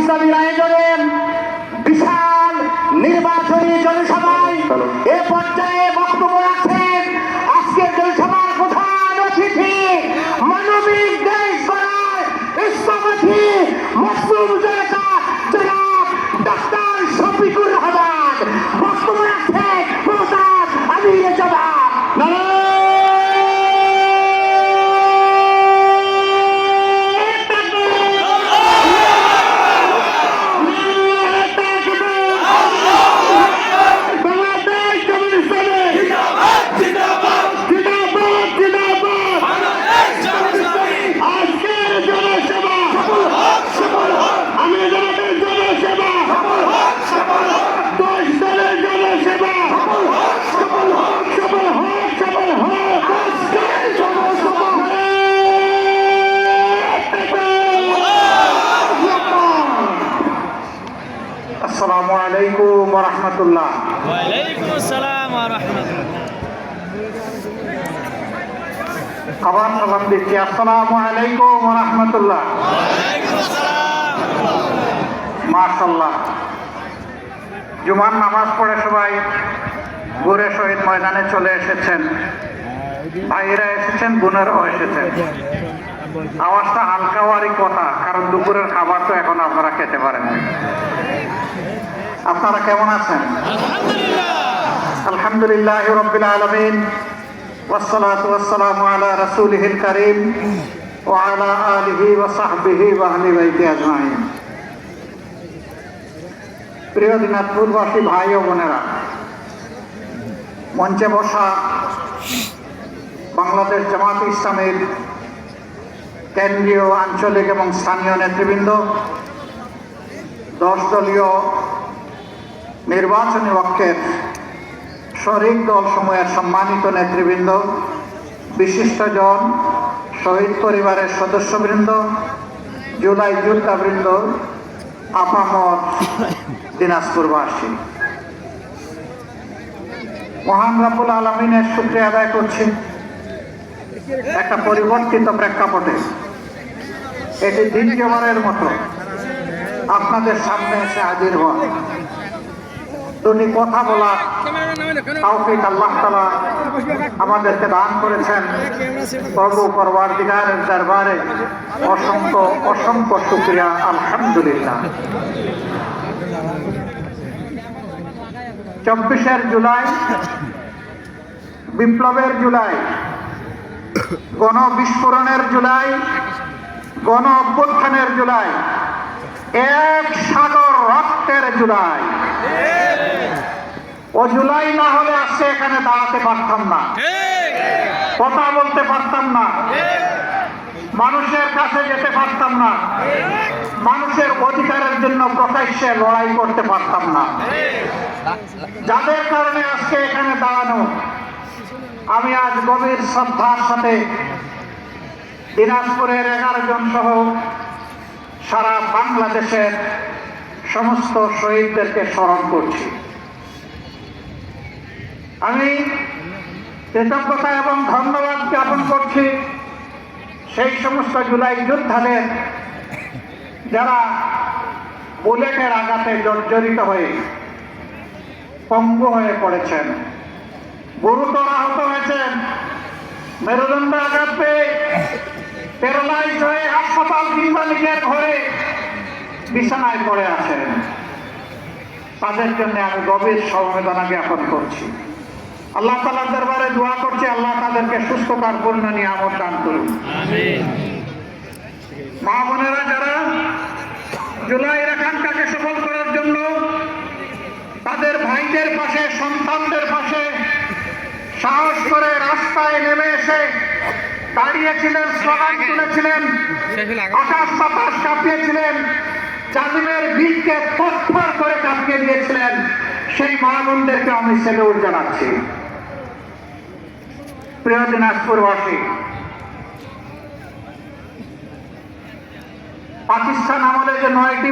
ইসলামীর আয়োজনে বিশাল নির্বাচনী জনসভায় এ পর্যায়ে বক্তব্য রাখছেন আজকের জনসভার প্রধান অতিথি মানবিক দেশ গড়ার ইসলামী মুসলিম জনতা জনাব ডাক্তার শফিকুর রহমান বক্তব্য রাখছেন মোহতাজ আমির জামাত। আসসালামু আলাইকুম ওয়া রাহমাতুল্লাহ। ওয়া আলাইকুম আসসালাম ওয়া রাহমাতুল্লাহ। আবার সালাম দিচ্ছি। আসসালামু আলাইকুম ওয়া রাহমাতুল্লাহ। ওয়া আলাইকুম আসসালাম। মাশাআল্লাহ, জুমার নামাজ পড়ে সবাই ঘুরে শহীদ ময়দানে চলে এসেছেন। ভাইয়েরা এসেছেন, বোনেরাও এসেছেন। আওয়াজটা হালকা হওয়ারই কথা, কারণ দুপুরের খাবার তো এখন আপনারা খেতে পারেন। আপনারা কেমন আছেন? আলহামদুলিল্লাহ রাব্বিল আলামিন ওয়াসসালাতু ওয়াসসালামু আলা রাসূলিহিল কারীম ওয়া আলা আলিহি ওয়া সাহবিহি ওয়া আহলি বাইতি আজমাইন। প্রিয় দিনাজপুরবাসী ভাই ও বোনেরা, মঞ্চে বসা বাংলাদেশ জামাত ইসলামীর কেন্দ্রীয়, আঞ্চলিক এবং স্থানীয় নেতৃবৃন্দ, 10 দলীয় নির্বাচনী পক্ষের শরিক দলসমূহের সম্মানিত নেতৃবৃন্দ, বিশিষ্টজন, শহীদ পরিবারের সদস্যবৃন্দ, জুলাই যোদ্ধাবৃন্দ, আপামর দিনাজপুরবাসী, মহান রব্বুল আলামিনের শুকরিয়া আদায় করছি একটা পরিবর্তিত প্রেক্ষাপটে এটি দ্বিতীয়বারের মতো আপনাদের সামনে এসে হাজির হওয়া, দুটি কথা বলার তৌফিক আল্লাহ তাআলা আমাদেরকে দান করেছেন। প্রভু পরওয়ারদিগারের দরবারে অসংখ্য অসংখ্য শুকরিয়া, আলহামদুলিল্লাহ। 24 জুলাই, বিপ্লবের জুলাই, গণবিস্ফোরণের জুলাই, গণ অভ্যুত্থানের জুলাই, এক সাগর রক্তের জুলাই। ও জুলাই না হলে আজকে এখানে দাঁড়াতে পারতাম না, কথা বলতে পারতাম না, মানুষের কাছে যেতে পারতাম না, মানুষের অধিকারের জন্য প্রকাশ্যে লড়াই করতে পারতাম না। যাদের কারণে আজকে এখানে দাঁড়ানো, আমি আজ গভীর শ্রদ্ধার সাথে দিনাজপুরের 11 জন সহ সারা বাংলাদেশের সমস্ত শহীদদেরকে স্মরণ করছি। আমি কৃতজ্ঞতা এবং ধন্যবাদ জ্ঞাপন করছি সেই সমস্ত জুলাই যোদ্ধাদের যারা বুলেটের আঘাতে জর্জরিত হয়ে পঙ্গু হয়ে পড়েছেন, গুরুতর আহত হয়েছেন, মেরুদণ্ড আঘাত পেয়ে প্যারালাইজ হয়ে হাসপাতাল কিংবা নিজের ঘরে বিছানায় পড়ে আছেন। তাদের জন্য আমি গভীর সমবেদনা জ্ঞাপন করছি। আল্লাহ তাআলার দরবারে দোয়া করছি, আল্লাহ তাদেরকে সুস্থতার পূর্ণ নিয়ামত দান করুন। মা বোনেরা যারা জুলাইয়ের আকাঙ্ক্ষাকে সফল করার জন্য তাদের ভাইদের পাশে, সন্তানদের পাশে সাহস করে রাস্তায় নেমে এসে দাঁড়িয়েছিলেন, স্লোগান তুলেছিলেন, আকাশ বাতাস কাঁপিয়েছিলেন, জালিমের ভিড়কে থরথর করে কাঁপিয়ে দিয়েছিলেন, সেই মা বোনদেরকে আমি সেলুট জানাচ্ছি। প্রিয় দিনাজপুরবাসী, পাকিস্তান আমলে যে 19টি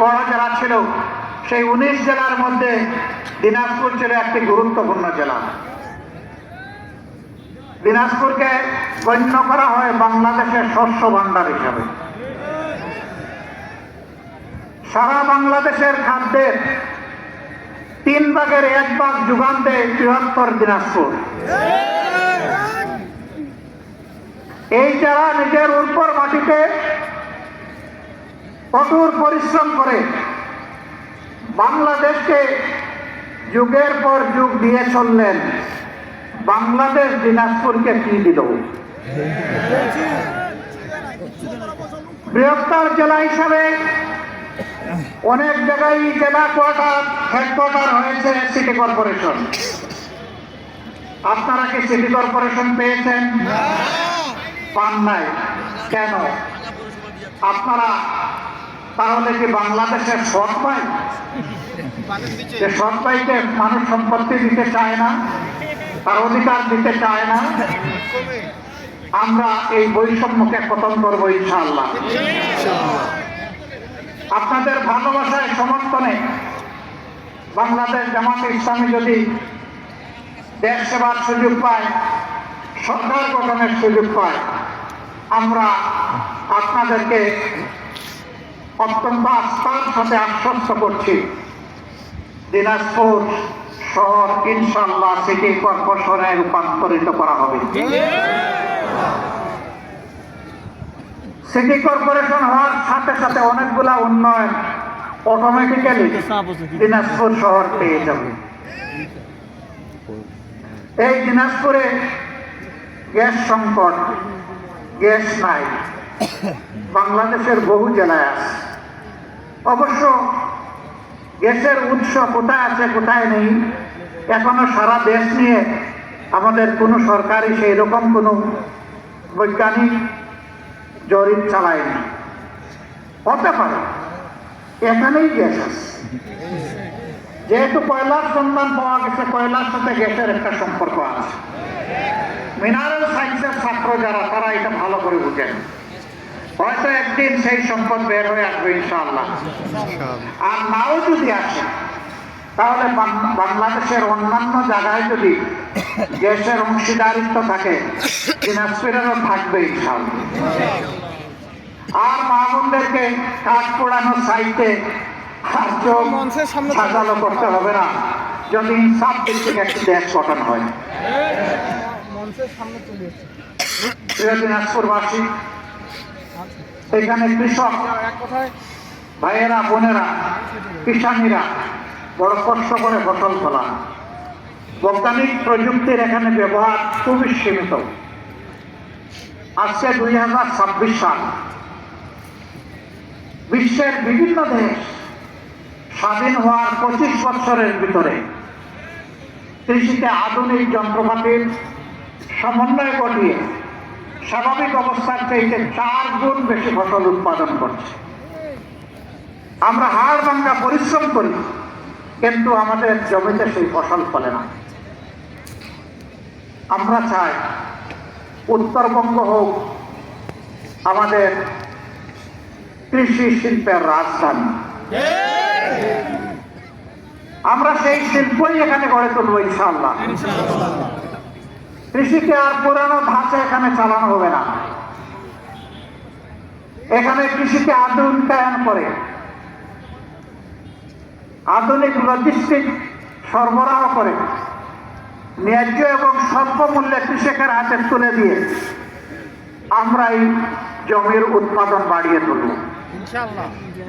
বড় জেলা ছিল, সেই 19 জেলার মধ্যে দিনাজপুর ছিল একটি গুরুত্বপূর্ণ জেলা। দিনাজপুরকে গণ্য করা হয় বাংলাদেশের শস্য ভান্ডার হিসাবে। সারা বাংলাদেশের খাদ্যের 1/3 যোগান দেয় বৃহত্তর দিনাজপুর। এই যারা নিজের উর্বর মাটিতে কঠোর পরিশ্রম করে বাংলাদেশকে যুগের পর যুগ দিয়ে চললেন, বাংলাদেশ দিনাজপুরকে কি দিল? বৃহত্তর জেলা হিসাবে অনেক জায়গায় জেলা কোয়ার্টার হেডকোয়ার্টার হয়েছে সিটি কর্পোরেশন। আপনারা কি সিটি কর্পোরেশন পেয়েছেন? পান নাই কেন? আপনারা তাহলে কি বাংলাদেশের সৎ ভাই? যে সৎ ভাইকে মানুষ সম্পত্তি দিতে চায় না, তার অধিকার দিতে চায় না। আমরা এই বৈষম্যকে পতন করবো ইনশাআল্লাহ। আপনাদের ভালোবাসায় সমর্থনে বাংলাদেশ জামাতে ইসলামী যদি দেশ সেবার সুযোগ পায়, সরকার গঠনের সুযোগ পায়, আমরা আপনাদেরকে অত্যন্ত আস্থার সাথে আশ্বস্ত করছি, দিনাজপুর শহর ইনশাআল্লাহ সিটি কর্পোরেশনে রূপান্তরিত করা হবে। সিটি কর্পোরেশন হওয়ার সাথে সাথে অনেকগুলা উন্নয়ন অটোমেটিক্যালি দিনাজপুর শহর পেয়ে যাবে। এই দিনাজপুরে গ্যাস সংকট, গ্যাস নাই, বাংলাদেশের বহু জেলায় আছে। অবশ্য গ্যাসের উৎস কোথায় আছে কোথায় নেই এখনো সারা দেশ নিয়ে আমাদের কোনো সরকারি সেই রকম কোনো বৈজ্ঞানিক জরিপ চালায়নি। হতে পারে এখানেই গ্যাস আছে, যেহেতু কয়লার সন্ধান পাওয়া গেছে, কয়লার সাথে গ্যাসের একটা সম্পর্ক আছে। মিনারেল সায়েন্সের ছাত্র যারা, তারা এটা ভালো করে বুঝেন। হয়তো একদিন সেই সম্পদ বের হয়ে আসবে ইনশাআল্লাহ। আর নাও যদি আসে, তাহলে বাংলাদেশের অন্যান্য জায়গায় যদি গ্যাসের অংশীদারিত্ব থাকে, দিনাজপুরেরও থাকবে ইনশাআল্লাহ। আর মাহবুবদেরকে কাঠ পোড়ানো সাইতে আর চোখ সাজালো করতে হবে না, যদি ইনসাফ ভিত্তিক একটি দেশ গঠন হয়। প্রিয় দিনাজপুরবাসী, এখানে কৃষক ভাইয়েরা, বোনেরা, কিষানীরা বড় কষ্ট করে ফসল ফলান। বৈজ্ঞানিক প্রযুক্তির এখানে ব্যবহার খুবই সীমিত। আজকে 2026 সাল, বিশ্বের বিভিন্ন দেশ স্বাধীন হওয়ার 25 বছরের ভিতরে কৃষিতে আধুনিক যন্ত্রপাতির সমন্বয় ঘটিয়ে স্বাভাবিক অবস্থার চাইতে 4 গুণ বেশি ফসল উৎপাদন করছে। আমরা হাড় ভাঙা পরিশ্রম করি, কিন্তু আমাদের জমিতে সেই ফসল ফলে না। আমরা চাই উত্তরবঙ্গ হোক আমাদের কৃষি শিল্পের রাজধানী। আমরা সেই শিল্পই এখানে গড়ে তুলব ইনশাআল্লাহ। কৃষিকে আর পুরানো ধাঁচে এখানে চালানো হবে না। এখানে কৃষিকে আধুনিকায়ন করে আধুনিক লজিস্টিক সরবরাহ করে ন্যায্য এবং স্বল্প মূল্যে কৃষকের হাতে তুলে দিয়ে আমরা এই জমির উৎপাদন বাড়িয়ে তুলব।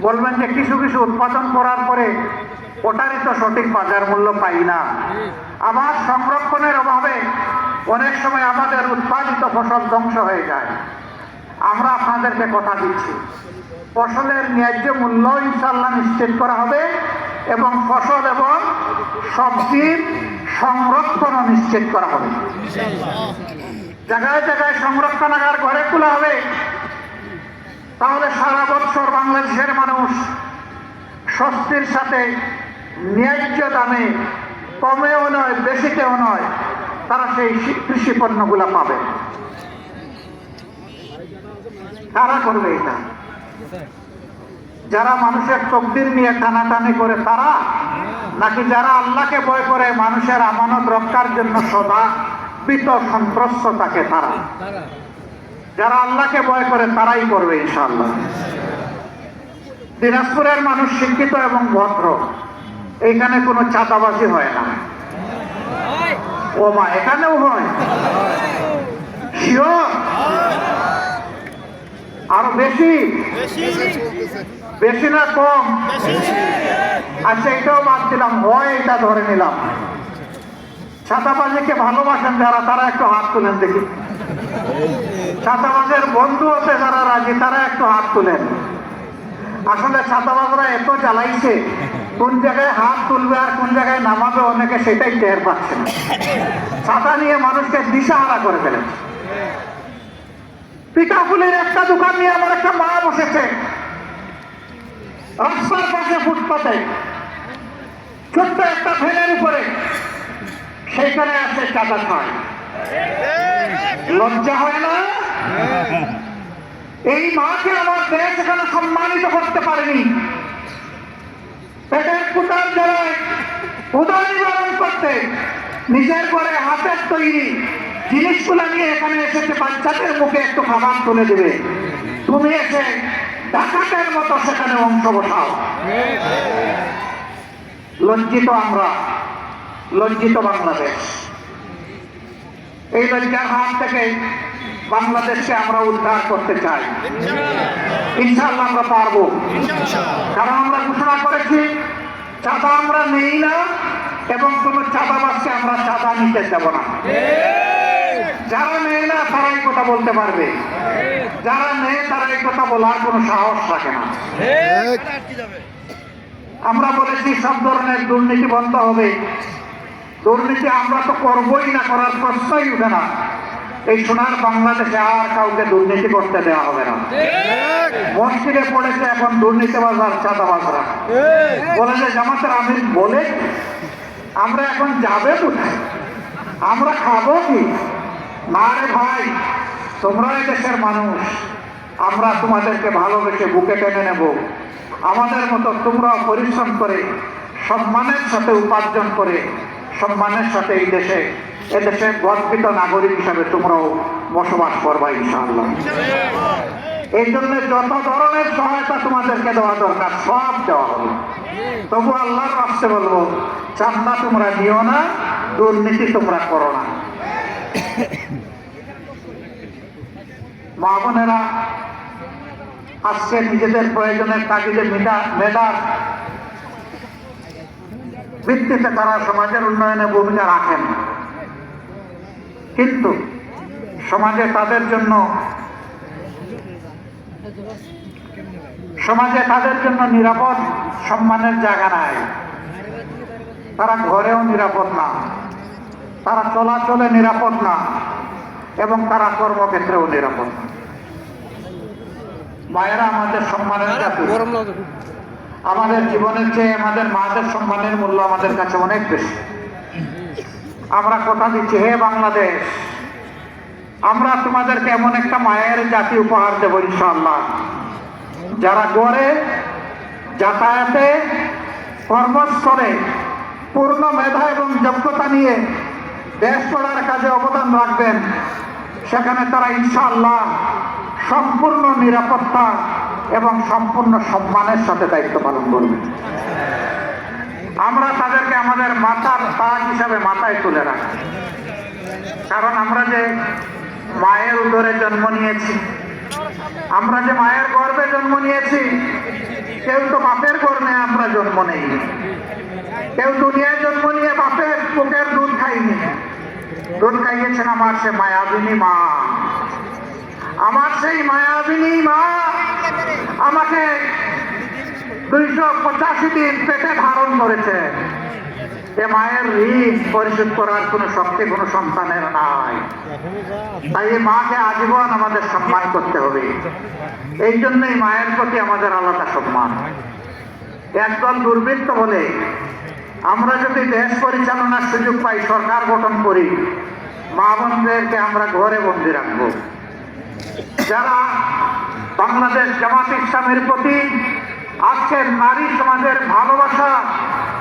বলবেন যে কিছু কিছু উৎপাদন করার পরে ওটারই তো সঠিক বাজার মূল্য পাই না। আবার সংরক্ষণের অভাবে অনেক সময় আমাদের উৎপাদিত ফসল ধ্বংস হয়ে যায়। আমরা আপনাদেরকে কথা দিচ্ছি, ফসলের ন্যায্য মূল্য ইনশাআল্লাহ নিশ্চিত করা হবে এবং ফসল এবং সবজির সংরক্ষণও নিশ্চিত করা হবে। জায়গায় জায়গায় সংরক্ষণাগার ঘরে খোলা হবে, তাহলে সারা বছর বাংলাদেশের মানুষ স্বস্তির সাথে ন্যায্য দামে, কমেও নয় বেশিতেও নয়, তারা সেই কৃষি পণ্যগুলো পাবে। কারা করবে এটা? যারা মানুষের তকদির নিয়ে টানাটানি করে তারা, নাকি যারা আল্লাহকে ভয় করে মানুষের আমানত রক্ষার জন্য সদা ভীত সন্ত্রস্ত থাকে তারা? যারা আল্লাহকে ভয় করে তারাই করবে ইনশাআল্লাহ। দিনাজপুরের মানুষ শিক্ষিত এবং ভদ্র, এইখানে কোনো চাঁদাবাজি হয় না। ও মা, এখানেও হয়? শিওর? আরো বেশি? বেশি না কম? আচ্ছা, এটাও বাদ দিলাম, হয় এটা ধরে নিলাম। ছাতাবাজিকে ভালোবাসেন যারা, তারা একটু হাত তুলেন দেখি। ছাতাবাজের বন্ধু হতে যারা রাজি, তারা একটু হাত তুলেন। আসলে ছাতাবাজরা এত জ্বালাইছে, কোন জায়গায় হাত তুলবে আর কোন জায়গায় নামাবে অনেকে সেটাই টের পাচ্ছে না। ছাতা নিয়ে মানুষকে দিশাহারা করে ফেলেছে। পিঠাপুলির একটা দোকান নিয়ে আমার একটা মা বসেছে রাস্তার পাশে, ফুটপাতে, ছোট্ট একটা ভ্যানের উপরে, সেখানে আছে চাঁদা খায়। লজ্জা হয় না? এই মাকে আমার দেশ এখানে সম্মানিত করতে পারেনি। পেটের কুটার জ্বালায় উদয় নিবারণ করতে নিজের ঘরে হাতের তৈরি জিনিসগুলো নিয়ে এখানে এসেছে, বাচ্চাদের মুখে একটু খাবার তুলে দেবে। তুমি এসে ডাকাতের মতো সেখানে অংশ বসাও। লজ্জিত আমরা, লজ্জিত বাংলাদেশ। এই লজ্জার হাত থেকে বাংলাদেশকে আমরা উদ্ধার করতে চাই। ইনশাআল্লাহ আমরা পারবো, কারণ আমরা ঘোষণা করেছি চাঁদা আমরা নেই না, এবং কোন চাঁদাবাজকে আমরা চাঁদা নিতে দেব না। যারা নেয় না তারাই কথা বলতে পারবে, যারা নেয় তারা এই কথা বলার কোনো সাহস রাখে না। আমরা বলেছি সব ধরনের দুর্নীতি বন্ধ হবে। দুর্নীতি আমরা তো করবোই না, করার প্রশ্নই উঠে না। এই সোনার বাংলাদেশে আর কাউকে দুর্নীতি করতে দেওয়া হবে না। মসজিদে পড়েছে এখন দুর্নীতিবাজ আর চাঁদাবাজরা, বলে যে জামাতের আমির বলে আমরা এখন যাবে কোথায়, আমরা খাবো কি? না রে ভাই, তোমরা এই দেশের মানুষ, আমরা তোমাদেরকে ভালোবেসে বুকে টেনে নেব। আমাদের মতো তোমরাও পরিশ্রম করে সম্মানের সাথে উপার্জন করে সম্মানের সাথে এই দেশে, এদেশে গর্বিত নাগরিক হিসাবে তোমরাও বসবাস করবা ইনশাআল্লাহ। এই জন্য যত ধরনের সহায়তা তোমাদেরকে দেওয়া দরকার সব দেওয়া হবে। তবু আল্লাহর রাস্তে বলবো, চাঁদা তোমরা নিও না, দুর্নীতি তোমরা করো না। মা বোনেরা আজকে নিজেদের প্রয়োজনের তাগিদে মেধার ভিত্তিতে তারা সমাজের উন্নয়নে ভূমিকা রাখেন, কিন্তু সমাজে তাদের জন্য নিরাপদ সম্মানের জায়গা নাই। তারা ঘরেও নিরাপদ না, তারা চলাচলে নিরাপদ না, এবং তারা কর্মক্ষেত্রেও নিরাপদ না। মায়েরা আমাদের সম্মানের জাতি, আমাদের জীবনের চেয়ে আমাদের মাদের সম্মানের মূল্য আমাদের কাছে অনেক বেশি। আমরা কথা দিচ্ছি, হে বাংলাদেশ, আমরা তোমাদেরকে এমন একটা মায়ের জাতি উপহার দেব ইনশাআল্লাহ, যারা গড়ে, যাতায়াতে, কর্মস্থলে পূর্ণ মেধা এবং যোগ্যতা নিয়ে দেশ গড়ার কাজে অবদান রাখবেন। সেখানে তারা ইনশাআল্লাহ সম্পূর্ণ নিরাপত্তা এবং সম্পূর্ণ সম্মানের সাথে দায়িত্ব পালন করবে। আমরা তাদেরকে আমাদের মাথার তাজ হিসাবে মাথায় তুলে রাখি, কারণ আমরা যে মায়ের উদরে জন্ম নিয়েছি, আমরা যে মায়ের গর্ভে জন্ম নিয়েছি, কেউ তো বাপের গর্ভে আমরা জন্ম নেই, কেউ দুনিয়ায় জন্ম নিয়ে বাপের বুকের দুধ খাইনি। দুধ খাইয়েছেন আমার সে মায়াবিনী মা, আমার সেই মায়াবিনী মা আমাকে 285 দিন পেটে ধারণ করেছে। এ মায়ের ঋণ পরিশোধ করার কোনো শক্তি কোনো সন্তানের নাই। তাই এই মাকে আজীবন আমাদের সম্মান করতে হবে। এই জন্যই মায়ের প্রতি আমাদের আলাদা সম্মান। একদল দুর্বৃত্ত বলে আমরা যদি দেশ পরিচালনার সুযোগ পাই, সরকার গঠন করি, মা বোনদেরকে আমরা ঘরে বন্দি রাখবো। যারা বাংলাদেশ জামাত ইসলামের প্রতি আজকের নারী সমাজের ভালোবাসা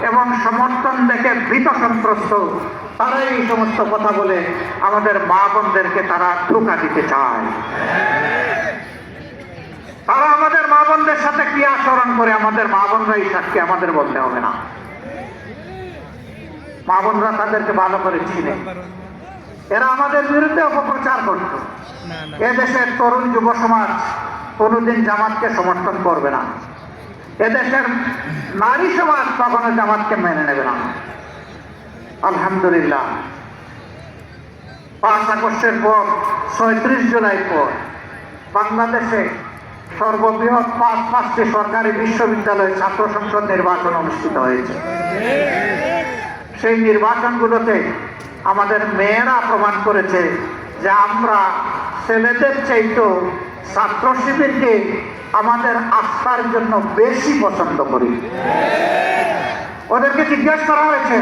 এবং সমর্থন দেখে ভীত সন্ত্রস্ত, তারাই এই সমস্ত কথা বলে আমাদের মা বোনদেরকে তারা ধোঁকা দিতে চায়। তারা আমাদের মা বোনদের সাথে কি আচরণ করে আমাদের মা বোনরাই সাক্ষী, আমাদের বলতে হবে না। মা বোনরা তাদেরকে ভালো করে চিনে। এরা আমাদের বিরুদ্ধে অপপ্রচার করত। এদেশের তরুণ যুব সমাজ কোনোদিন জামাতকে সমর্থন করবে না। এদেশের নারী সমাজ কখনো জামাতকে মেনে নেবে না। আলহামদুলিল্লাহ 5 আগস্টের পর 36 জুলাই পর বাংলাদেশে সর্ববৃহৎ 5টি সরকারি বিশ্ববিদ্যালয়ে ছাত্র সংসদ নির্বাচন অনুষ্ঠিত হয়েছে। সেই নির্বাচনগুলোতে আমাদের মেয়েরা প্রমাণ করেছে যে আমরা ছেলেদের চাইতেও ছাত্র শিবিরকে আমাদের আস্থার জন্য বেশি পছন্দ করি। ওদেরকে জিজ্ঞেস করা হয়েছে,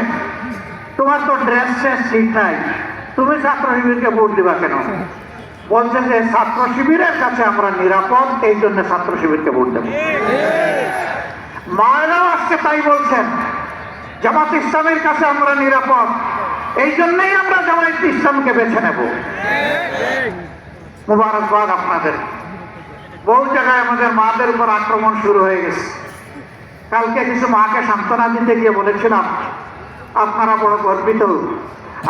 তোমার তো ড্রেস ঠিক নাই, তুমি ছাত্র শিবিরকে ভোট দিবা কেন? বলছে যে ছাত্র শিবিরের কাছে আমরা নিরাপদ, এই জন্য ছাত্র শিবিরকে ভোট দেব। মায়েরাও আজকে তাই বলছেন, জামাত ইসলামের কাছে আমরা নিরাপদ, এই জন্যই আমরা জামাত ইসলামকে বেছে নেব। মুবারকবাদ আপনাদের। বহু জায়গায় আমাদের মাদের উপর আক্রমণ শুরু হয়ে গেছে। কালকে কিছু মাকে সান্ত্বনা দিতে গিয়ে বলেছিলাম, আপনারা বড় গর্বিত,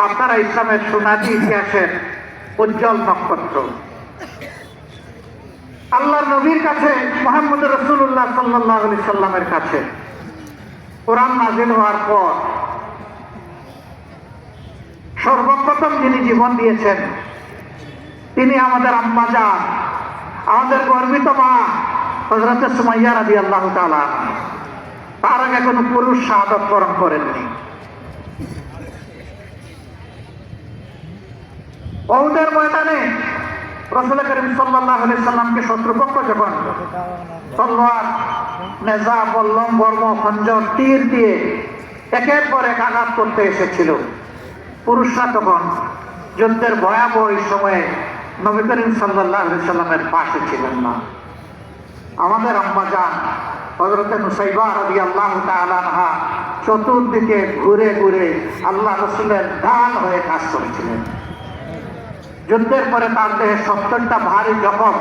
আপনারা ইসলামের সোনালী ইতিহাসের উজ্জ্বল নক্ষত্র। আল্লাহর নবীর কাছে, মুহাম্মদ রাসূলুল্লাহ সাল্লাল্লাহু আলাইহি সাল্লামের কাছে কোরআন নাযিল হওয়ার পর সর্বপ্রথম যিনি জীবন দিয়েছেন তিনি আমাদের আম্মা জান, আমাদের গর্বিত মা হযরত সুমাইয়া রাদিয়াল্লাহু তাআলা। তার আগে কোনো পুরুষ শাহাদাত বরণ করেননি। উহুদের ময়দানে রাসূল করিম সাল্লাল্লাহু আলাইহি সাল্লামকে শত্রুপক্ষ যখন তলোয়ার, নেজা, বল্লম, বর্ম, খঞ্জর, তীর দিয়ে একের পর এক আঘাত করতে এসেছিল, পুরুষরা তখন যুদ্ধের ভয়াবহ সময়ে নবী করিম সাল্লাল্লাহু আলাইহি সাল্লামের পাশে ছিলেন না। আমাদের আম্মা জান হযরত নুসাইবা রাদিয়াল্লাহু তাআলা আনহা চতুর্দিকে ঘুরে ঘুরে আল্লাহ রাসূলের ঢাল হয়ে কাজ করেছিলেন। যুদ্ধের পরে তার দেহে 70টা ভারী জখম,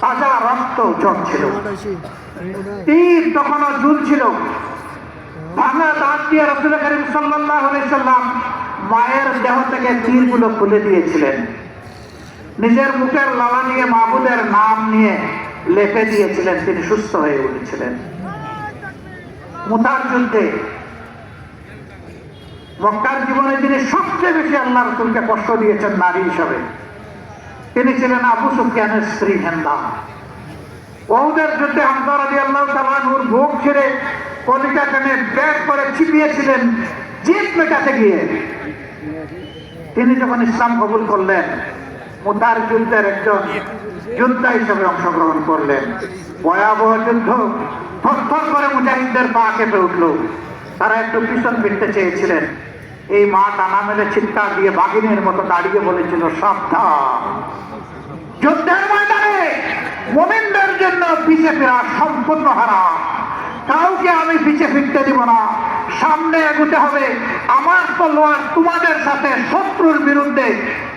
তাজা রক্ত ঝরছিল, তীর তখনও ঝুলছিল। ভাঙা দাঁত দিয়ে রাসূল করিম সাল্লাল্লাহু আলাইহি সাল্লাম মায়ের দেহ থেকে তীরগুলো খুলে দিয়েছিলেন। নিজের মুখের লালা নিয়ে মাহবুবের নাম নিয়ে লেপে দিয়েছিলেন, তিনি সুস্থ হয়ে উঠেছিলেন। মুতার যুদ্ধে মক্কার জীবনে যিনি সবচেয়ে বেশি আল্লাহ রাসূলকে কষ্ট দিয়েছেন নারী হিসাবে, তিনি ছিলেন আবু সুফিয়ানের স্ত্রী হিন্দা। উহুদের যুদ্ধে হামজা রাদিয়াল্লাহু তাআলা আনহুর বুক ছিঁড়ে কলিজা টেনে ব্যাগ করে ছিপিয়েছিলেন জিদ মেটাতে গিয়ে। তিনি যখন ইসলাম কবুল করলেন, মুতার যুদ্ধের একজন যোদ্ধা হিসেবে অংশগ্রহণ করলেন। ভয়াবহ যুদ্ধ, থরথর করে মুজাহিদদের পা কেঁপে উঠল। তারা একটু পিছন ফিরতে চেয়েছিলেন, এই মা টানা মেলে চিৎকার দিয়ে বাঘিনীর মতো দাঁড়িয়ে বলেছিল, সাবধান, যুদ্ধের ময়দানে মুমিনদের জন্য পিছে ফেরা সম্পূর্ণ হারাম। কাউকে আমি পিছে ফিরতে দিব না, সামনে এগোতে হবে। আমার তলোয়ার তোমাদের সাথে শত্রুর বিরুদ্ধে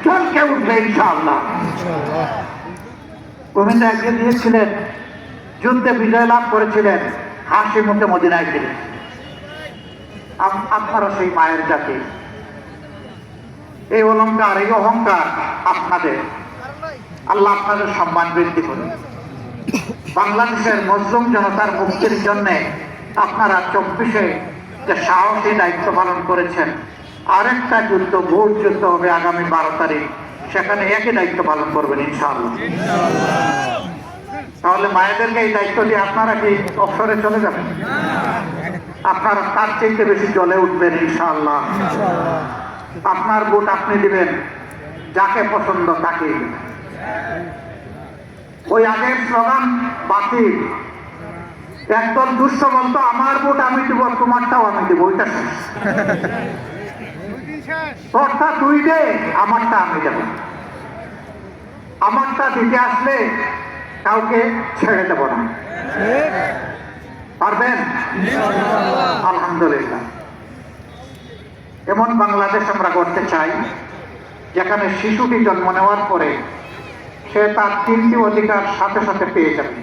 চলকে উঠবে ইনশাআল্লাহ। মুমিনরা এগিয়ে দিয়েছিলেন, যুদ্ধে বিজয় লাভ করেছিলেন, হাসি মুখে মদিনায় ছিলেন। আপনারা সেই মায়ের জাতি, এই অলংকার, এই অহংকার আপনাদের, আল্লাহ আপনাদের সম্মান বৃদ্ধি করুন। বাংলাদেশের মজলুম জনতার মুক্তির জন্য আপনারা 24-এ যে সাহসী দায়িত্ব পালন করেছেন, আরেকটা যুদ্ধ, ভোট যুদ্ধ হবে আগামী 12 তারিখ, সেখানে একই দায়িত্ব পালন করবেন ইনশাআল্লাহ। তাহলে মায়েদেরকে এই দায়িত্ব দিয়ে আপনারা কি অবসরে চলে যাবেন? আপনারা তার চাইতে বেশি জ্বলে উঠবেন ইনশাআল্লাহ। আপনার ভোট আপনি দিবেন, যাকে পছন্দ তাকে। ওই আগের স্লোগান বাতিল। একদল দুষ্ট বলতো, আমার ভোট আমি দিব, তোমারটাও আমি দিব, ওইটা শেষ। তোরটা তুই দে, আমারটা আমি দেব। আমারটা দিতে আসলে কাউকে ছেড়ে দেব না। পারবেন? আলহামদুলিল্লাহ। এমন বাংলাদেশ আমরা করতে চাই যেখানে শিশুটি জন্ম নেওয়ার পরে সে তার 3টি অধিকার সাথে সাথে পেয়ে যাবে।